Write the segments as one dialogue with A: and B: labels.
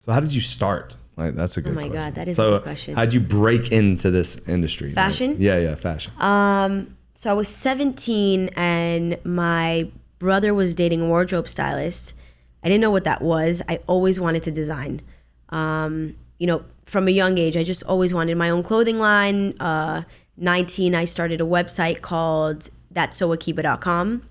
A: So how did you start? Like, that's a good question.
B: Oh my God, that is a good question.
A: How'd you break into this industry?
B: Fashion?
A: Like, yeah, fashion.
B: So I was 17 and my brother was dating a wardrobe stylist. I didn't know what that was. I always wanted to design. From a young age, I just always wanted my own clothing line. 19, I started a website called that'soakiba.com.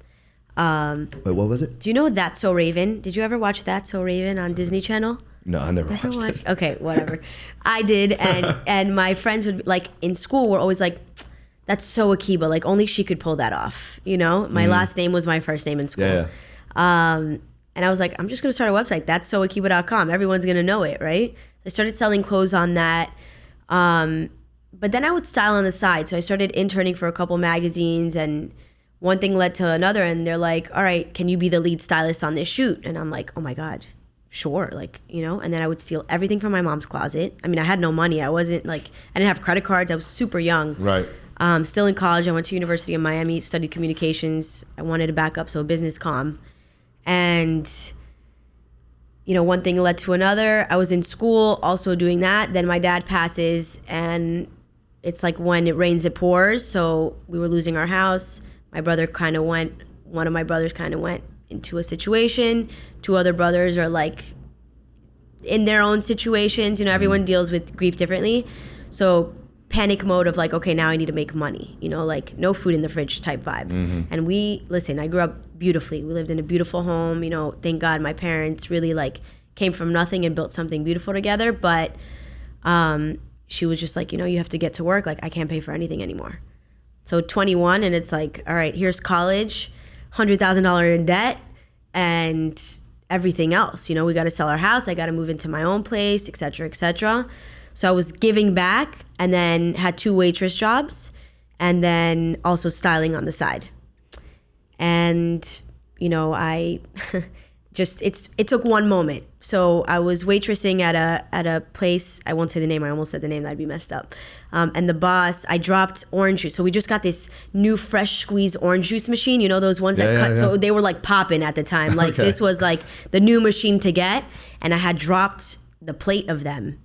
A: Wait, what was it?
B: Do you know That's So Raven? Did you ever watch That's So Raven on Disney Channel?
A: No, I never watched it.
B: Okay, whatever. I did, and my friends would, like, in school were always like, that's so Akiba, like only she could pull that off, you know? My last name was my first name in school.
A: Yeah.
B: And I was like, I'm just gonna start a website, that's soakiba.com. Everyone's gonna know it, right? I started selling clothes on that. But then I would style on the side. So I started interning for a couple magazines and one thing led to another and they're like, all right, can you be the lead stylist on this shoot? And I'm like, oh my God, sure. Like, you know, and then I would steal everything from my mom's closet. I mean, I had no money. I wasn't like, I didn't have credit cards. I was super young.
A: Right.
B: Still in college. I went to University of Miami, studied communications. I wanted to back up, so business comm. And, you know, one thing led to another. I was in school also doing that. Then my dad passes and it's like when it rains, it pours. So we were losing our house. One of my brothers kind of went into a situation. Two other brothers are like in their own situations. You know, everyone deals with grief differently. So panic mode of like, okay, now I need to make money, you know, like no food in the fridge type vibe. And I grew up beautifully. We lived in a beautiful home, you know, thank God my parents really like came from nothing and built something beautiful together. But she was just like, you know, you have to get to work. Like I can't pay for anything anymore. So 21 and it's like, all right, here's college, $100,000 in debt and everything else. You know, we got to sell our house. I got to move into my own place, et cetera, et cetera. So I was giving back and then had 2 waitress jobs and then also styling on the side. And, you know, I it took one moment. So I was waitressing at a place, I won't say the name, I almost said the name, that'd be messed up. And the boss, I dropped orange juice. So we just got this new fresh squeeze orange juice machine, you know, those ones that cut. Yeah. So they were like popping at the time. Like This was like the new machine to get. And I had dropped the plate of them.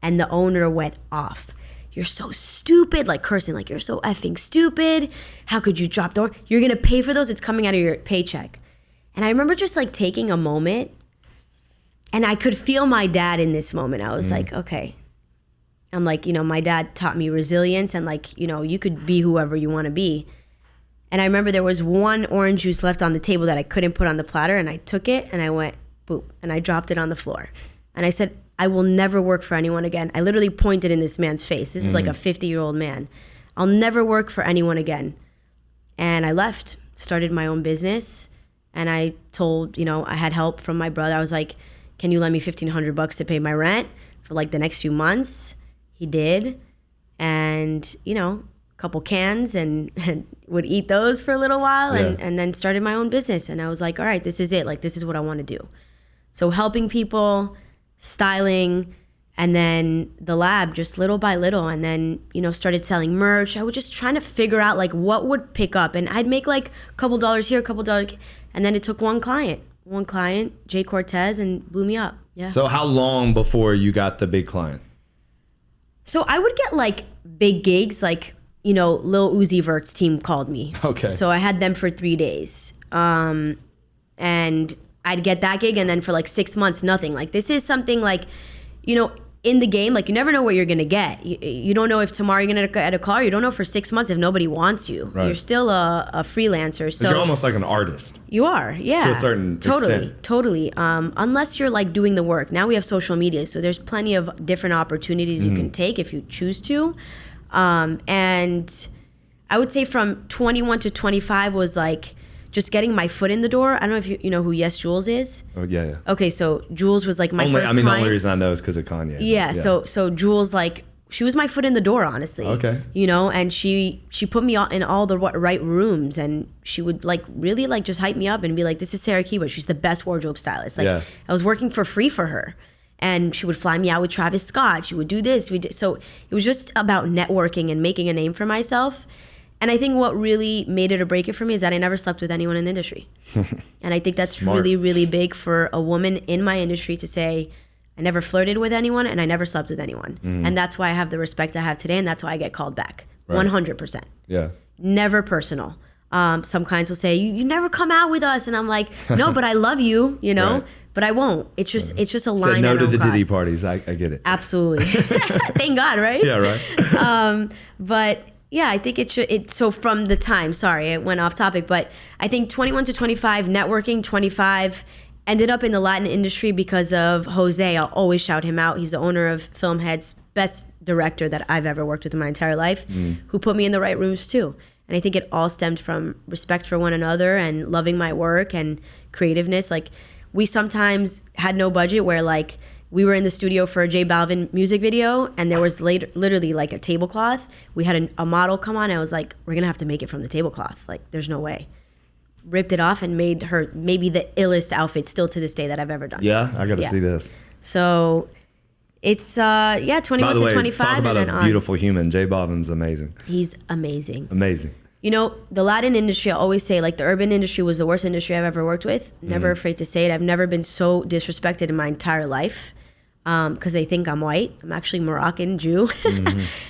B: And the owner went off. You're so stupid, like cursing, like you're so effing stupid. How could you drop the orange? You're gonna pay for those, it's coming out of your paycheck. And I remember just like taking a moment and I could feel my dad in this moment. I was like, okay. I'm like, you know, my dad taught me resilience and like, you know, you could be whoever you wanna be. And I remember there was one orange juice left on the table that I couldn't put on the platter and I took it and I went, boop, and I dropped it on the floor. And I said, I will never work for anyone again. I literally pointed in this man's face. This is like a 50-year-old man. I'll never work for anyone again. And I left, started my own business. And I told, you know, I had help from my brother. I was like, can you lend me $1,500 to pay my rent for like the next few months? He did. And, you know, a couple cans and would eat those for a little while and then started my own business. And I was like, all right, this is it. Like, this is what I want to do. So helping people, styling, and then the lab just little by little, and then, you know, started selling merch. I was just trying to figure out like what would pick up, and I'd make like a couple dollars here, a couple dollars, and then it took one client, Jay Cortez, and blew me up. Yeah.
A: So how long before you got the big client?
B: So I would get like big gigs, like, you know, Lil Uzi Vert's team called me.
A: Okay.
B: So I had them for 3 days. And I'd get that gig and then for like 6 months, nothing. Like this is something like, you know, in the game, like you never know what you're gonna get. You don't know if tomorrow you're gonna get a call. You don't know for 6 months if nobody wants you. Right. You're still a freelancer. So
A: you're almost like an artist.
B: You are, yeah.
A: To a certain extent.
B: Totally. Unless you're like doing the work. Now we have social media, so there's plenty of different opportunities you can take if you choose to. And I would say from 21 to 25 was like just getting my foot in the door. I don't know if you know who Yes Jules is.
A: Oh yeah.
B: Okay, so Jules was like my first client.
A: The only reason I know is because of Kanye.
B: Yeah. So Jules, like, she was my foot in the door, honestly.
A: Okay.
B: You know, and she put me in all the right rooms, and she would like really like just hype me up and be like, "This is Sarah Akiba. She's the best wardrobe stylist." Like, I was working for free for her, and she would fly me out with Travis Scott. She would do this. So it was just about networking and making a name for myself. And I think what really made it or break it for me is that I never slept with anyone in the industry. And I think that's really, really big for a woman in my industry to say, I never flirted with anyone, and I never slept with anyone. And that's why I have the respect I have today, and that's why I get called back. Right. 100%.
A: Yeah.
B: Never personal. Some clients will say, you never come out with us. And I'm like, no, but I love you, you know,
A: right.
B: But I won't. It's just a line.
A: Say no
B: I don't
A: to the
B: cross.
A: Diddy parties. I get it.
B: Absolutely. Thank God, right?
A: Yeah, right.
B: But yeah, I think so from the time, sorry, it went off topic, but I think 21 to 25, networking, 25, ended up in the Latin industry because of Jose. I'll always shout him out. He's the owner of Filmhead's best director that I've ever worked with in my entire life, who put me in the right rooms too. And I think it all stemmed from respect for one another and loving my work and creativeness. Like, we sometimes had no budget where, like, we were in the studio for a J Balvin music video and there was literally like a tablecloth. We had a model come on and I was like, we're gonna have to make it from the tablecloth. Like, there's no way. Ripped it off and made her maybe the illest outfit still to this day that I've ever done.
A: Yeah, I gotta see this.
B: So it's 21
A: By the
B: to
A: way,
B: 25
A: talk about
B: and then
A: a beautiful human. J Balvin's amazing.
B: He's amazing.
A: Amazing.
B: You know, the Latin industry, I always say, like, the urban industry was the worst industry I've ever worked with. Never afraid to say it. I've never been so disrespected in my entire life because they think I'm white. I'm actually Moroccan Jew.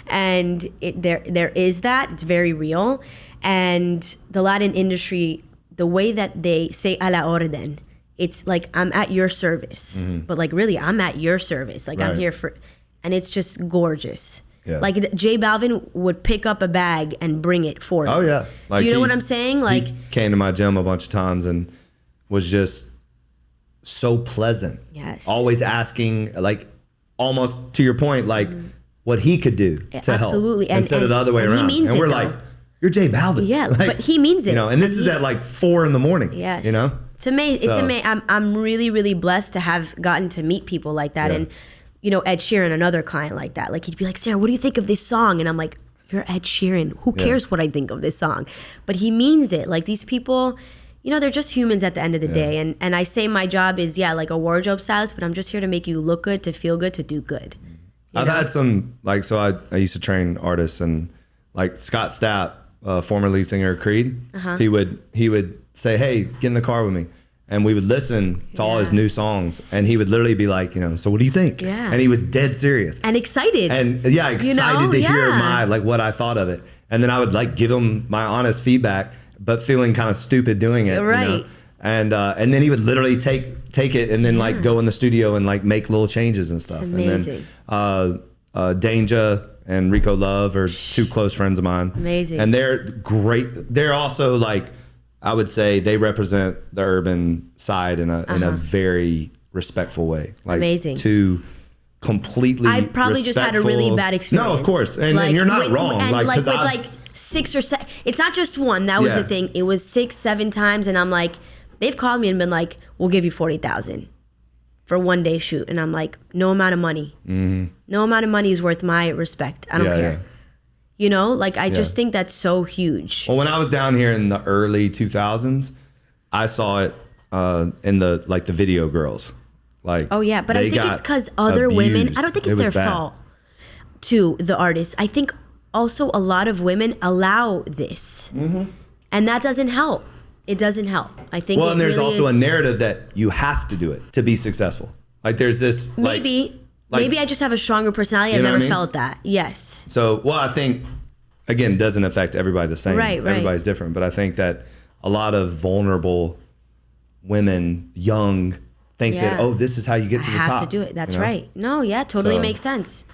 B: And there is that. It's very real. And the Latin industry, the way that they say a la orden, it's like, I'm at your service. But, like, really, I'm at your service. Like, I'm here for... And it's just gorgeous. Yeah. Like, J Balvin would pick up a bag and bring it for me.
A: Oh, yeah. Like,
B: do you know what I'm saying? Like,
A: he came to my gym a bunch of times and was just so pleasant.
B: Yes.
A: Always asking, like, almost to your point, like, what he could do to help.
B: Absolutely.
A: Instead of the other way around.
B: He means
A: and we're
B: it,
A: like,
B: though.
A: You're J Balvin.
B: Yeah,
A: like,
B: but he means it.
A: You know, and this is at like 4 a.m.
B: Yes.
A: You know?
B: It's amazing. It's amazing. I'm really, really blessed to have gotten to meet people like that. Yeah. And, you know, Ed Sheeran, another client like that. Like, he'd be like, Sarah, what do you think of this song? And I'm like, you're Ed Sheeran. Who cares what I think of this song? But he means it. Like, these people, you know, they're just humans at the end of the day. And I say my job is, like a wardrobe stylist, but I'm just here to make you look good, to feel good, to do good.
A: I've had some, like, so I used to train artists, and like Scott Stapp, former lead singer of Creed, he would say, hey, get in the car with me. And we would listen to all his new songs, and he would literally be like, you know, so what do you think?
B: Yeah.
A: And he was dead serious.
B: And excited.
A: And excited to hear like what I thought of it. And then I would like give him my honest feedback, but feeling kind of stupid doing it.
B: Right.
A: You know? And then he would literally take it and then like go in the studio and like make little changes and stuff.
B: It's amazing.
A: And then Danja and Rico Love are 2 close friends of mine.
B: Amazing.
A: And they're great. They're also like, I would say they represent the urban side in a very respectful way. Like,
B: amazing.
A: To completely
B: I probably just had a really bad experience.
A: No, of course. And you're not wrong.
B: And
A: like
B: with like 6 or 7, it's not just one. That was the thing. It was 6, 7 times. And I'm like, they've called me and been like, we'll give you $40,000 for 1 day shoot. And I'm like, no amount of money. No amount of money is worth my respect. I don't care. Yeah. You know, like, I just think that's so huge.
A: Well, when I was down here in the early 2000s, I saw it in the video girls. Like,
B: oh yeah, but I think it's because other women, I don't think it's their fault to the artists. I think also a lot of women allow this, and that doesn't help. It doesn't help. I think.
A: Well, and there's really also a narrative that you have to do it to be successful. Like, there's this
B: maybe I just have a stronger personality. I've never felt that. Yes.
A: So, well, I think, again, doesn't affect everybody the same.
B: Right.
A: Everybody's different. But I think that a lot of vulnerable women, young, think that, oh, this is how you get to the top.
B: I have to do it. That's right. No, totally makes sense.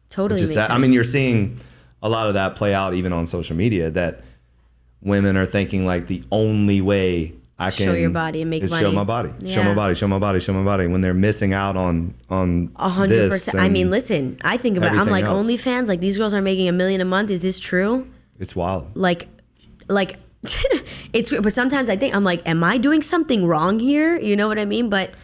B: Totally makes sense.
A: I mean, you're seeing a lot of that play out even on social media, that women are thinking like the only way I can
B: show your body and make money.
A: Show my body, show my body, show my body, show my body. When they're missing out on
B: 100%. I mean, listen, I think about it. I'm like,
A: else.
B: OnlyFans, like, these girls are making $1 million a month. Is this true?
A: It's wild.
B: Like it's weird. But sometimes I think, I'm like, am I doing something wrong here? You know what I mean? But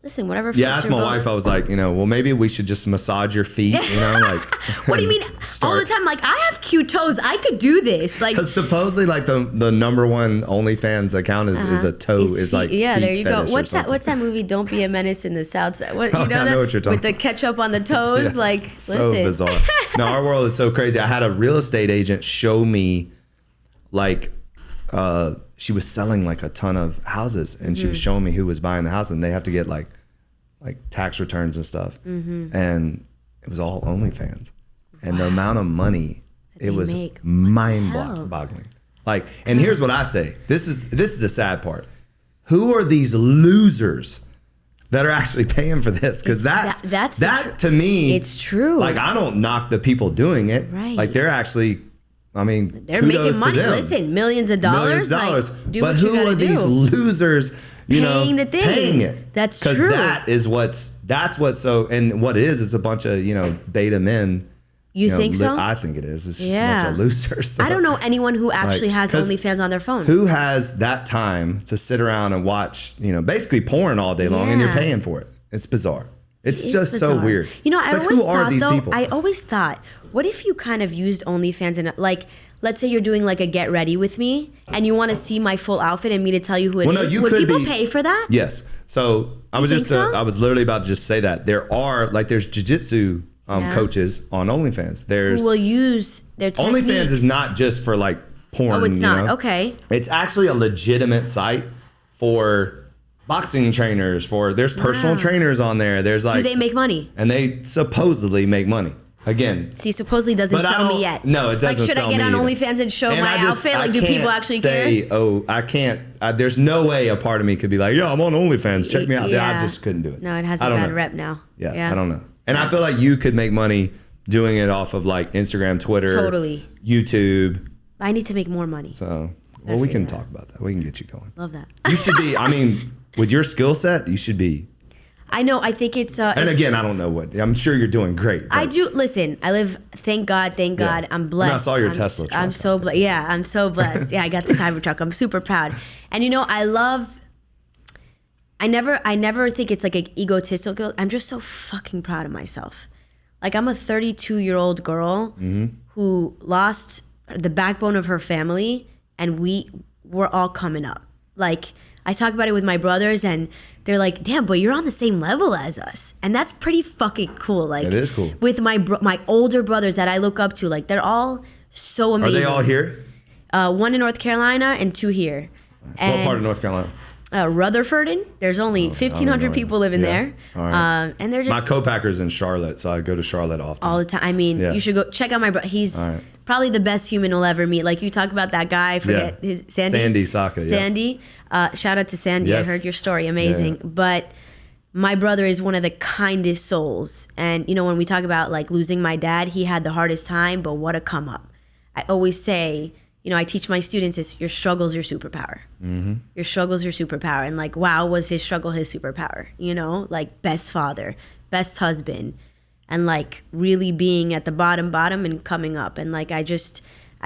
B: listen, whatever.
A: Yeah, I asked my wife, I was like, you know, well, maybe we should just massage your feet, you know, like.
B: What do you mean? All the time, like, I have cute toes. I could do this. Like,
A: because supposedly, like, the number one OnlyFans account is a toe, is like,
B: yeah,
A: feet
B: there you go.
A: What's
B: that movie? Don't Be a Menace in the South Side. What, you know,
A: I know what you're talking
B: with the ketchup on the toes.
A: Yes,
B: like,
A: so
B: listen.
A: bizarre. No, our world is so crazy. I had a real estate agent show me, like, she was selling like a ton of houses, and she was showing me who was buying the house, and they have to get like like tax returns and stuff, and it was all OnlyFans, and the amount of money it was mind-boggling. Like, and here's what I say: this is the sad part. Who are these losers that are actually paying for this? Because that's to me,
B: it's true.
A: Like, I don't knock the people doing it.
B: Right.
A: Like, they're actually, I mean,
B: they're making money. Listen, millions of dollars. Like,
A: but who are these losers?
B: Paying the thing.
A: Paying it.
B: That's true.
A: That's what's so, and what it is a bunch of beta men.
B: You think so?
A: I think it is. It's just a bunch of losers. So.
B: I don't know anyone who actually has OnlyFans on their phone.
A: Who has that time to sit around and watch, basically porn all day long, and you're paying for it? It's bizarre. It's just bizarre. So weird.
B: I always thought, what if you kind of used OnlyFans and like, let's say you're doing like a get ready with me and you want to see my full outfit and me to tell you who it is. Would people pay for that?
A: Yes. So I was literally about to just say that there's jiu-jitsu coaches on OnlyFans.
B: Who will use their techniques.
A: OnlyFans is not just for like porn.
B: Oh, it's not. Okay.
A: It's actually a legitimate site for boxing trainers. There's personal trainers on there. There's like.
B: Do they make money?
A: And they supposedly make money. Again.
B: See, supposedly doesn't sell me yet.
A: No, it doesn't.
B: Like, should I get on OnlyFans and show my outfit? Like, do people actually care? Oh,
A: I can't. There's no way a part of me could be like, I'm on OnlyFans. Check me out. Yeah, I just couldn't do it.
B: No, it has a bad rep now.
A: Yeah, I don't know. And I feel like you could make money doing it off of like Instagram, Twitter, YouTube.
B: I need to make more money.
A: So, we can talk about that. We can get you going.
B: Love that.
A: You should be, with your skill set, you should be.
B: I know. I think it's.
A: And again, I don't know I'm sure you're doing great.
B: I do. Listen, I live. Thank God. I'm blessed.
A: I saw your Tesla truck.
B: I'm so blessed. Yeah, I'm so blessed. Yeah, I got the Cybertruck. I'm super proud. And I never think it's like an egotistical. I'm just so fucking proud of myself. Like, I'm a 32-year-old girl who lost the backbone of her family, and we're all coming up. Like, I talk about it with my brothers, and they're like, damn, but you're on the same level as us. And that's pretty fucking cool. Like,
A: it is cool.
B: With my older brothers that I look up to, like, they're all so amazing.
A: Are they all here?
B: One in North Carolina and 2 here.
A: What part of North Carolina?
B: Rutherford. There's only 1,500 people living there.
A: All right.
B: And they're just...
A: My co-packer's in Charlotte, so I go to Charlotte often.
B: All the time. You should go check out my brother. He's probably the best human you'll ever meet. Like, you talk about that guy, his Sandy Saka. Sandy. Shout out to Sandy. Yes. I heard your story. Amazing. Yeah. But my brother is one of the kindest souls. And, when we talk about, like, losing my dad, he had the hardest time, but what a come up. I always say... I teach my students your struggle's your superpower. Mm-hmm. Your struggle's your superpower. And like, wow, was his struggle his superpower? Like best father, best husband, and like really being at the bottom and coming up. And like, I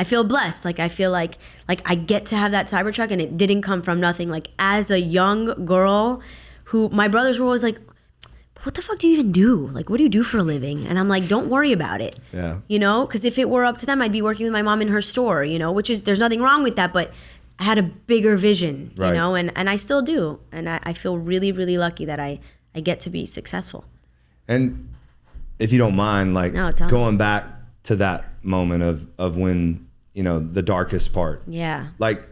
B: feel blessed. Like, I feel like I get to have that Cybertruck, and it didn't come from nothing. Like, as a young girl who my brothers were always like, what the fuck do you even do? Like, what do you do for a living? And I'm like, don't worry about it. Yeah. Because if it were up to them, I'd be working with my mom in her store, which is, there's nothing wrong with that, but I had a bigger vision, and I still do. And I feel really, really lucky that I get to be successful.
A: And if you don't mind, like going back to that moment of when, the darkest part.
B: Yeah.
A: Like,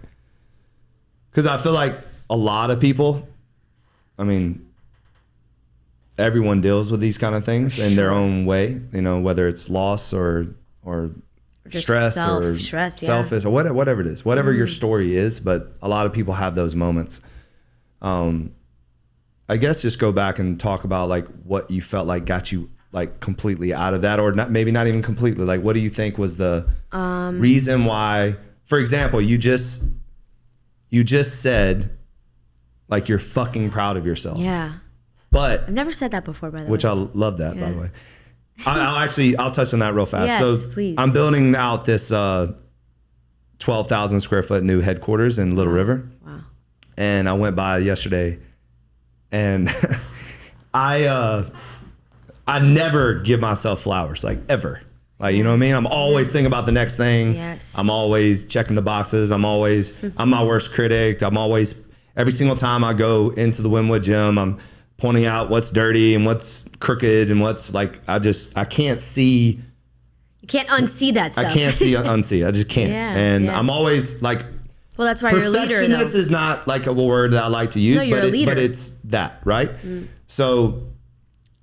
A: because I feel like a lot of people, everyone deals with these kind of things in their own way, whether it's loss or stress or selfish or whatever it is, whatever your story is. But a lot of people have those moments. I guess just go back and talk about like what you felt like got you like completely out of that, or maybe not even completely. Like, what do you think was the reason why, for example, you just said like you're fucking proud of yourself.
B: Yeah.
A: But
B: I've never said that before, by the way.
A: Which I love that, by the way. I'll touch on that real fast.
B: Yes, please.
A: I'm building out this 12,000 square foot new headquarters in Little River.
B: Wow.
A: And I went by yesterday, and I never give myself flowers, like ever. Like, you know what I mean? I'm always thinking about the next thing.
B: Yes.
A: I'm always checking the boxes. I'm my worst critic. Every single time I go into the Wynwood gym, I'm pointing out what's dirty and what's crooked and what's like, I can't see.
B: You can't unsee that stuff.
A: I can't unsee. I just can't. I'm always like,
B: well, that's why you're a leader.
A: Perfectionist is not like a word that I like to use, but it's that, right? So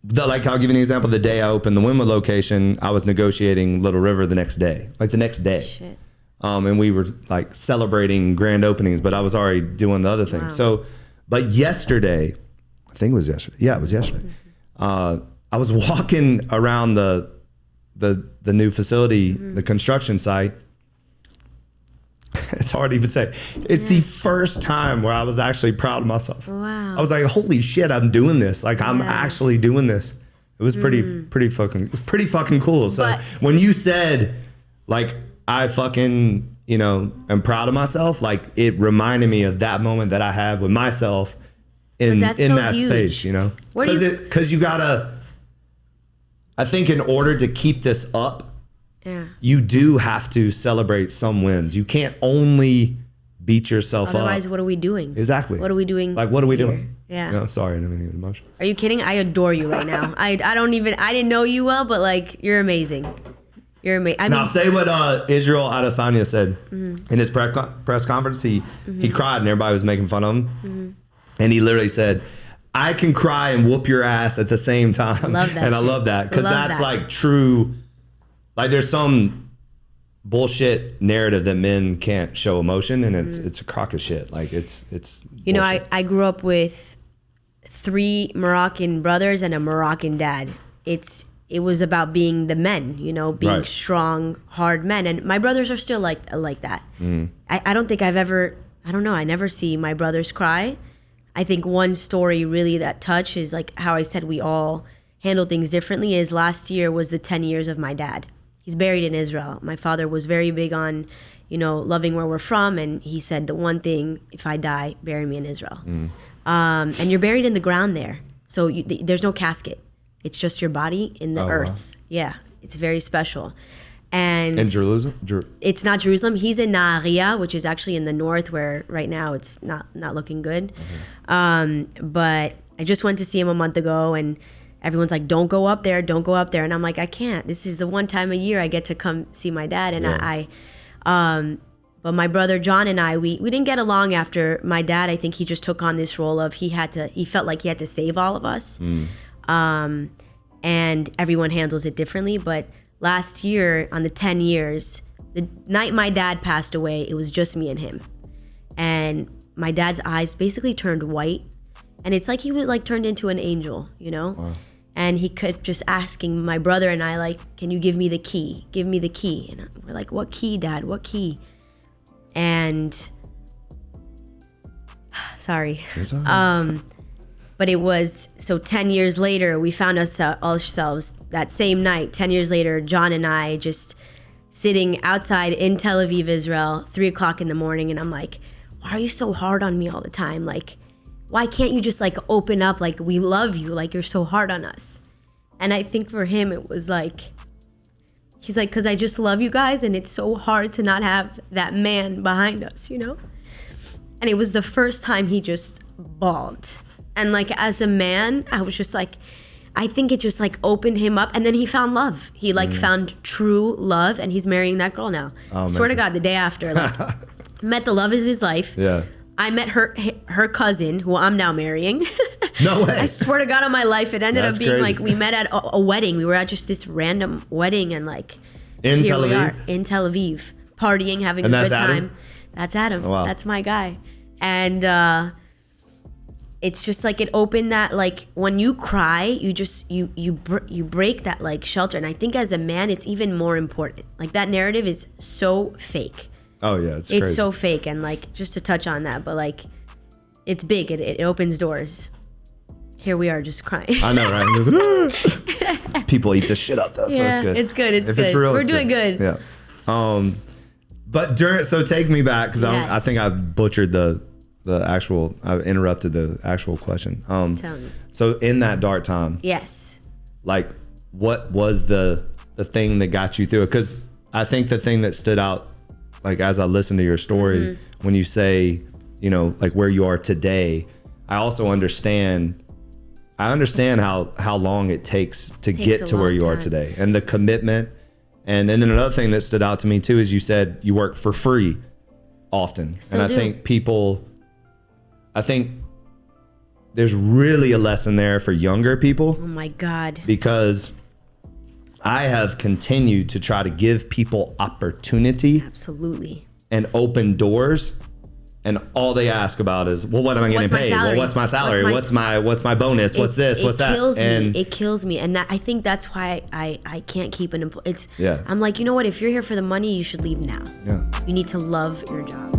A: like I'll give you an example. The day I opened the Wynwood location, I was negotiating Little River the next day.
B: Shit.
A: And we were like celebrating grand openings, but I was already doing the other thing.
B: Wow.
A: So, but yesterday, I think it was yesterday. Yeah, it was yesterday. I was walking around the new facility, the construction site. It's hard to even say. It's the first time where I was actually proud of myself.
B: Wow.
A: I was like, holy shit, I'm doing this. Like I'm actually doing this. It was pretty fucking cool. So
B: But,
A: when you said like, I fucking, am proud of myself, like it reminded me of that moment that I had with myself in that
B: huge.
A: space, because you gotta, I think in order to keep this up, you do have to celebrate some wins. You can't only beat yourself
B: Otherwise,
A: up.
B: what are we doing?
A: Exactly.
B: What are we doing?
A: Like, what are we doing?
B: Yeah.
A: Sorry, I didn't mean to get emotional.
B: Are you kidding? I adore you right now. I didn't know you well, but like, you're amazing. You're amazing.
A: Now, say what Israel Adesanya said in his press conference. He cried and everybody was making fun of him. And he literally said, I can cry and whoop your ass at the same time.
B: Love that
A: and
B: shit.
A: I love that because that's
B: that.
A: like true. Like there's some bullshit narrative that men can't show emotion, and it's a crock of shit. Like it's bullshit.
B: I grew up with 3 Moroccan brothers and a Moroccan dad. It was about being the men, being strong, hard men. And my brothers are still like that. I don't think I never see my brothers cry. I think one story really that touches, like how I said we all handle things differently, is last year was the 10 years of my dad. He's buried in Israel. My father was very big on, loving where we're from. And he said the one thing, if I die, bury me in Israel. And you're buried in the ground there. So there's no casket. It's just your body in the earth. Wow. Yeah, it's very special. And
A: in Jerusalem?
B: It's not Jerusalem. He's in Nahariya, which is actually in the north, where right now it's not looking good. But I just went to see him a month ago, and everyone's like, don't go up there. And I'm like, I can't. This is the one time a year I get to come see my dad. And but my brother John and I, we didn't get along after my dad. I think he just took on this role of he felt like he had to save all of us. And everyone handles it differently. But last year, on the 10 years, the night my dad passed away, it was just me and him. And my dad's eyes basically turned white. And it's like he was like turned into an angel, Wow. And he kept just asking my brother and I, like, can you give me the key? Give me the key. And we're like, what key, Dad? What key? And sorry. But it was, so 10 years later, we found ourselves that same night, 10 years later, John and I just sitting outside in Tel Aviv, Israel, 3:00 in the morning. And I'm like, why are you so hard on me all the time? Like, why can't you just like open up? Like, we love you. Like, you're so hard on us. And I think for him, it was like, he's like, because I just love you guys. And it's so hard to not have that man behind us, And it was the first time he just bawled. And like, as a man, I was just like, I think it just like opened him up. And then he found love. He like found true love, and he's marrying that girl now. Oh, swear to God, the day after, like, met the love of his life. Yeah. I met her cousin, who I'm now marrying.
A: No way.
B: I swear to God on my life, it ended up being crazy. Like, we met at a wedding. We were at just this random wedding, and like,
A: in
B: here
A: Tel Aviv?
B: we are in Tel Aviv, partying, having a good time. That's Adam. Oh, wow. That's my guy. And it's just like, it opened that, like, when you cry, you just you break that like shelter. And I think as a man, it's even more important. Like, that narrative is so fake. Oh yeah, it's crazy. So fake. And like, just to touch on that, but like, it's big. It opens doors. Here we are, just crying. I know, right? People eat this shit up though, so it's good. It's good. It's good. It's real, we're doing good. Yeah. But so take me back, because I think I butchered the actual. I interrupted the actual question. Tell me. So in that dark time. Yes. Like, what was the thing that got you through it? Because I think the thing that stood out, like, as I listened to your story, when you say, like where you are today, I also understand. I understand how long it takes to get to where you are today, and the commitment. And then another thing that stood out to me too is you said you work for free often. Still and I think
A: there's really a lesson there for younger people.
B: Oh my God.
A: Because I have continued to try to give people opportunity.
B: Absolutely.
A: And open doors. And all they ask about is, well, what am I getting paid? Well, what's my salary? What's my bonus? What's this? What's that?
B: It kills me. And that, I think that's why I can't keep an employee. I'm like, you know what? If you're here for the money, you should leave now.
A: Yeah.
B: You need to love your job.